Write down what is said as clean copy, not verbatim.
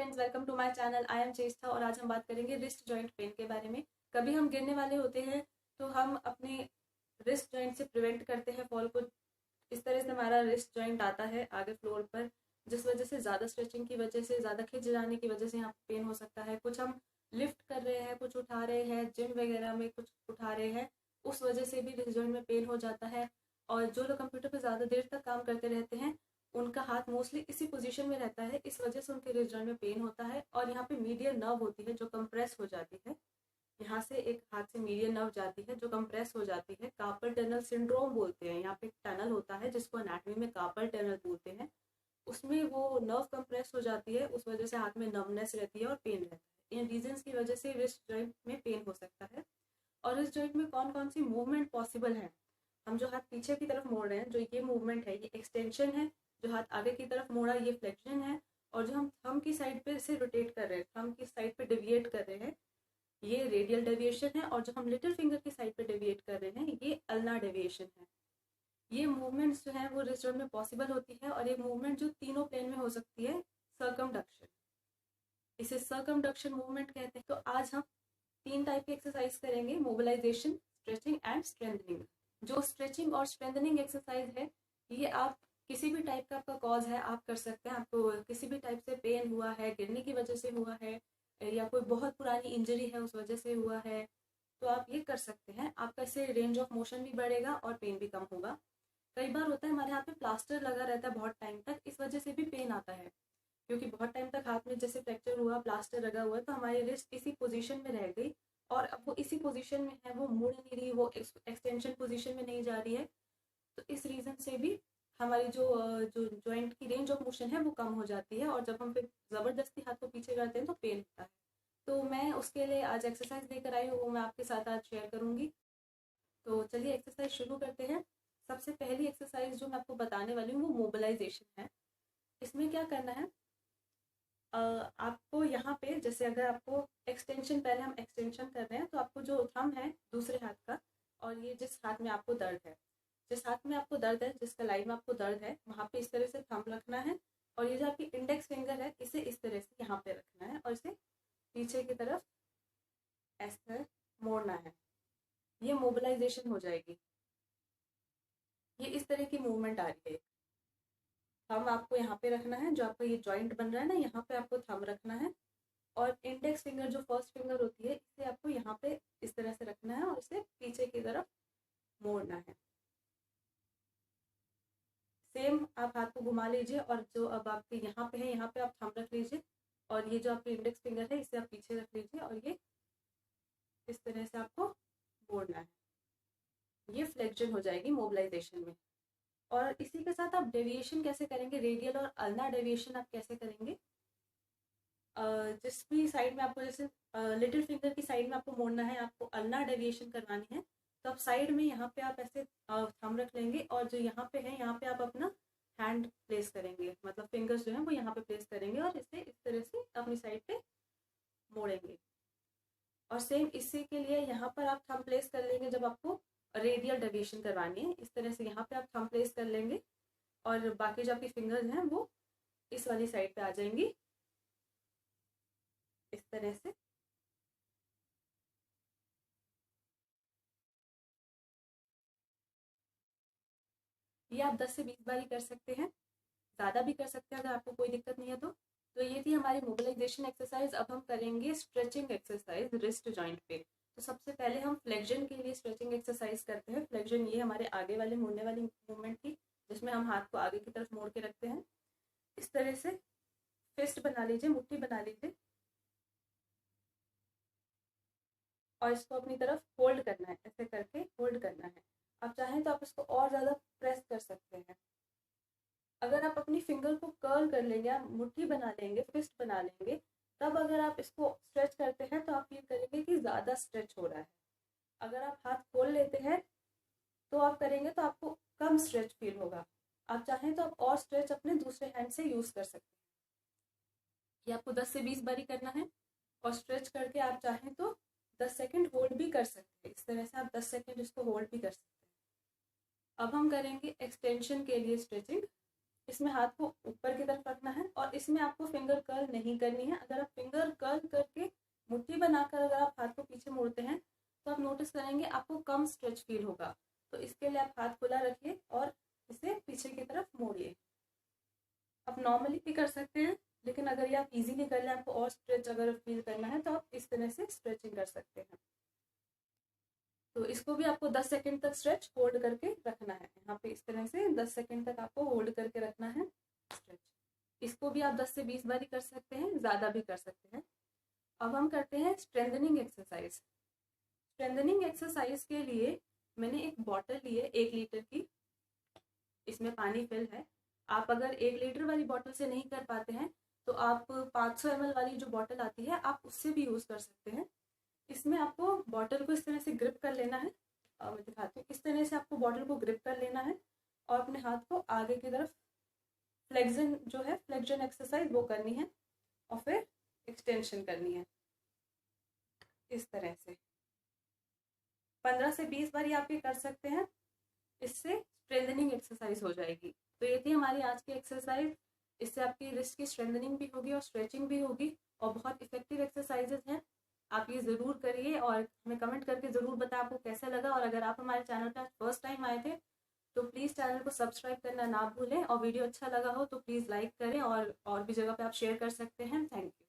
Friends, welcome to my channel. I am Cheshta और आज हम बात करेंगे रिस्ट जॉइंट पेन के बारे में। कभी हम गिरने वाले होते हैं तो हम अपने रिस्ट जॉइंट से प्रिवेंट करते हैं फॉल को। इस तरह से हमारा रिस्ट जॉइंट आता है आगे फ्लोर पर, जिस वजह से ज़्यादा स्ट्रेचिंग की वजह से, ज़्यादा खिंच जाने की वजह से यहाँ पेन हो सकता है। कुछ हम लिफ्ट कर रहे हैं, कुछ उठा रहे हैं, जिम वगैरह में कुछ उठा रहे हैं, उस वजह से भी रिस्ट जॉइंट में पेन हो जाता है। और जो लोग कंप्यूटर पर ज़्यादा देर तक काम करते रहते हैं उनका हाथ मोस्टली इसी पोजीशन में रहता है, इस वजह से उनके रिस्ट जॉइंट में पेन होता है। और यहाँ पे मीडियल नर्व होती है जो कंप्रेस हो जाती है। यहाँ से एक हाथ से मीडियल नर्व जाती है जो कंप्रेस हो जाती है, कार्पल टनल सिंड्रोम बोलते हैं। यहाँ पे टनल होता है जिसको एनाटॉमी में कार्पल टनल बोलते हैं। उसमें वो नर्व कंप्रेस हो जाती है, उस वजह से हाथ में नर्वनेस रहती है और पेन रहता है। इन रीजंस की वजह से रिस्ट जॉइंट में पेन हो सकता है। और रिस्ट जॉइंट में कौन कौन सी मूवमेंट पॉसिबल है? हम जो हाथ पीछे की तरफ मोड़ रहे हैं, जो ये मूवमेंट है, ये एक्सटेंशन है। जो हाथ आगे की तरफ मोड़ा, ये फ्लेक्शन है। और जो हम थंब की साइड पे से रोटेट कर रहे हैं, थंब की साइड पे डेविएट कर रहे हैं, ये रेडियल डेविएशन है। और जो हम लिटिल फिंगर की साइड पे डेविएट कर रहे हैं, ये अल्ना डेविएशन है। ये मूवमेंट्स जो है वो रिस्ट जॉइंट में पॉसिबल होती है। और ये मूवमेंट जो तीनों प्लेन में हो सकती है, सर्कमडक्शन, इसे सर्कमडक्शन मूवमेंट कहते हैं। तो आज हम 3 टाइप की एक्सरसाइज करेंगे, मोबिलाइजेशन, स्ट्रेचिंग एंड स्ट्रेंथनिंग। जो स्ट्रेचिंग और स्ट्रेंथनिंग एक्सरसाइज है, ये आप किसी भी टाइप का आपका कॉज है आप कर सकते हैं। आपको किसी भी टाइप से पेन हुआ है, गिरने की वजह से हुआ है, या कोई बहुत पुरानी इंजरी है उस वजह से हुआ है, तो आप ये कर सकते हैं। आपका इससे रेंज ऑफ मोशन भी बढ़ेगा और पेन भी कम होगा। कई बार होता है हमारे हाथ में प्लास्टर लगा रहता है बहुत टाइम तक, इस वजह से भी पेन आता है। क्योंकि बहुत टाइम तक हाथ में जैसे फ्रैक्चर हुआ, प्लास्टर लगा हुआ है, तो हमारी रिस्ट इसी पोजीशन में रह गई। और अब वो इसी पोजीशन में है, वो मुड़ नहीं रही, वो एक्सटेंशन पोजीशन में नहीं जा रही है। तो इस रीज़न से भी हमारी जो जॉइंट की रेंज ऑफ मोशन है वो कम हो जाती है। और जब हम फिर ज़बरदस्ती हाथ को पीछे करते हैं तो पेन होता है। तो मैं उसके लिए आज एक्सरसाइज लेकर आई हूँ, वो मैं आपके साथ आज शेयर करूँगी। तो चलिए एक्सरसाइज शुरू करते हैं। सबसे पहली एक्सरसाइज जो मैं आपको बताने वाली हूँ वो मोबिलाइजेशन है। इसमें क्या करना है, आपको यहाँ पे जैसे अगर आपको एक्सटेंशन, पहले हम एक्सटेंशन कर रहे हैं, तो आपको जो थंब है दूसरे हाथ का, और ये जिस हाथ में आपको दर्द है, जिस हाथ में आपको दर्द है, जिस कलाई में आपको दर्द है, वहाँ पे इस तरह से थंब रखना है। और ये जो आपकी इंडेक्स फिंगर है, इसे इस तरह से यहाँ पे रखना है और इसे पीछे की तरफ ऐसे मोड़ना है। ये मोबिलाइजेशन हो जाएगी। ये इस तरह की मूवमेंट आ रही है। थंब आपको यहाँ पे रखना है, जो आपका ये जॉइंट बन रहा है ना, यहाँ पे आपको थंब रखना है। और इंडेक्स फिंगर जो फर्स्ट फिंगर होती है, इसे आपको यहाँ पे इस तरह से रखना है और इसे पीछे की तरफ मोड़ना है। सेम आप हाथ को घुमा लीजिए और जो अब आपके यहाँ पे है, यहाँ पे आप थंब रख लीजिए। और ये जो आपकी इंडेक्स फिंगर है, इसे आप पीछे रख लीजिए और ये इस तरह से आपको मोड़ना है। ये फ्लेक्शन हो जाएगी मोबिलाइजेशन में। और इसी के साथ आप डेविएशन कैसे करेंगे, रेडियल और अल्ना डेविएशन आप कैसे करेंगे। जिस भी साइड में आपको, जैसे लिटिल फिंगर की साइड में आपको मोड़ना है, आपको अल्ना डेविएशन करवानी है, तो आप साइड में यहाँ पे आप ऐसे थंब रख लेंगे। और जो यहाँ पे है, यहाँ पे आप अपना हैंड प्लेस करेंगे, मतलब फिंगर्स जो है वो यहाँ पे प्लेस करेंगे और इसे इस तरह से अपनी साइड पे मोड़ेंगे। और सेम इसी के लिए यहाँ पर आप थंब प्लेस कर लेंगे जब आपको रेडियल डेविएशन करवानी है। इस तरह से यहाँ पे आप थंब प्लेस कर लेंगे और बाकी जो आपकी फिंगर्स हैं वो इस वाली साइड पे आ जाएंगी, इस तरह से। ये आप 10 से 20 बार ही कर सकते हैं, ज़्यादा भी कर सकते हैं अगर आपको कोई दिक्कत नहीं है तो। ये थी हमारी मोबिलाइजेशन एक्सरसाइज। अब हम करेंगे स्ट्रेचिंग एक्सरसाइज रिस्ट जॉइंट पे। तो सबसे पहले हम फ्लेक्शन के लिए स्ट्रेचिंग एक्सरसाइज करते हैं। फ्लेक्शन ये हमारे आगे वाले मुड़ने वाली मूवमेंट थी, जिसमें हम हाथ को आगे की तरफ मोड़ के रखते हैं। इस तरह से फिस्ट बना लीजिए, मुट्ठी बना लीजिए, और इसको अपनी तरफ होल्ड करना है, ऐसे करके होल्ड करना है। आप चाहें तो आप इसको और ज़्यादा प्रेस कर सकते हैं। अगर आप अपनी फिंगर को कर्ल कर लेंगे, आप मुट्ठी बना लेंगे, फिस्ट बना लेंगे, तब अगर आप इसको स्ट्रेच करते हैं तो आप फील करेंगे कि ज़्यादा स्ट्रेच हो रहा है। अगर आप हाथ खोल लेते हैं तो आप करेंगे तो आपको कम स्ट्रेच फील होगा। आप चाहें तो आप और स्ट्रेच अपने दूसरे हैंड से यूज़ कर सकते हैं। ये आपको 10 से 20 बारी करना है। और स्ट्रेच करके आप चाहें तो 10 सेकंड होल्ड भी कर सकते हैं। इस तरह से आप 10 सेकंड इसको होल्ड भी कर सकते हैं। अब हम करेंगे एक्सटेंशन के लिए स्ट्रेचिंग। इसमें हाथ को ऊपर की तरफ रखना है और इसमें आपको फिंगर कर्ल नहीं करनी है। अगर आप फिंगर कर्ल करके मुट्ठी बनाकर अगर आप हाथ को पीछे मोड़ते हैं तो आप नोटिस करेंगे आपको कम स्ट्रेच फील होगा। तो इसके लिए आप हाथ खुला रखिए और इसे पीछे की तरफ मोड़िए। आप नॉर्मली भी कर सकते हैं, लेकिन अगर ये आप इजीली कर लें, आपको और स्ट्रेच अगर फील करना है तो आप इस तरह से स्ट्रेचिंग कर सकते हैं। तो इसको भी आपको 10 सेकंड तक स्ट्रेच होल्ड करके रखना है। यहाँ पे इस तरह से 10 सेकंड तक आपको होल्ड करके रखना है स्ट्रेच। इसको भी आप 10 से 20 बार ही कर सकते हैं, ज़्यादा भी कर सकते हैं। अब हम करते हैं स्ट्रेंथनिंग एक्सरसाइज। स्ट्रेंथनिंग एक्सरसाइज के लिए मैंने एक बॉटल ली है 1 लीटर की, इसमें पानी फिल है। आप अगर 1 लीटर वाली बॉटल से नहीं कर पाते हैं तो आप 500 ml वाली जो बॉटल आती है आप उससे भी यूज़ कर सकते हैं। इसमें आपको बॉटल को इस तरह से ग्रिप कर लेना है। मैं दिखाती हूँ। इस तरह से आपको बॉटल को ग्रिप कर लेना है और अपने हाथ को आगे की तरफ फ्लेक्शन जो है, फ्लेक्शन एक्सरसाइज वो करनी है और फिर एक्सटेंशन करनी है इस तरह से। 15 से 20 बार आप ये कर सकते हैं, इससे स्ट्रेंथनिंग एक्सरसाइज हो जाएगी। तो ये थी हमारी आज की एक्सरसाइज। इससे आपकी रिस्ट की स्ट्रेंथनिंग भी होगी और स्ट्रेचिंग भी होगी और बहुत इफेक्टिव एक्सरसाइजेज हैं। आप ये ज़रूर करिए और हमें कमेंट करके ज़रूर बताएं आपको कैसा लगा। और अगर आप हमारे चैनल पर फर्स्ट टाइम आए थे तो प्लीज़ चैनल को सब्सक्राइब करना ना भूलें और वीडियो अच्छा लगा हो तो प्लीज़ लाइक करें और भी जगह पे आप शेयर कर सकते हैं। Thank you.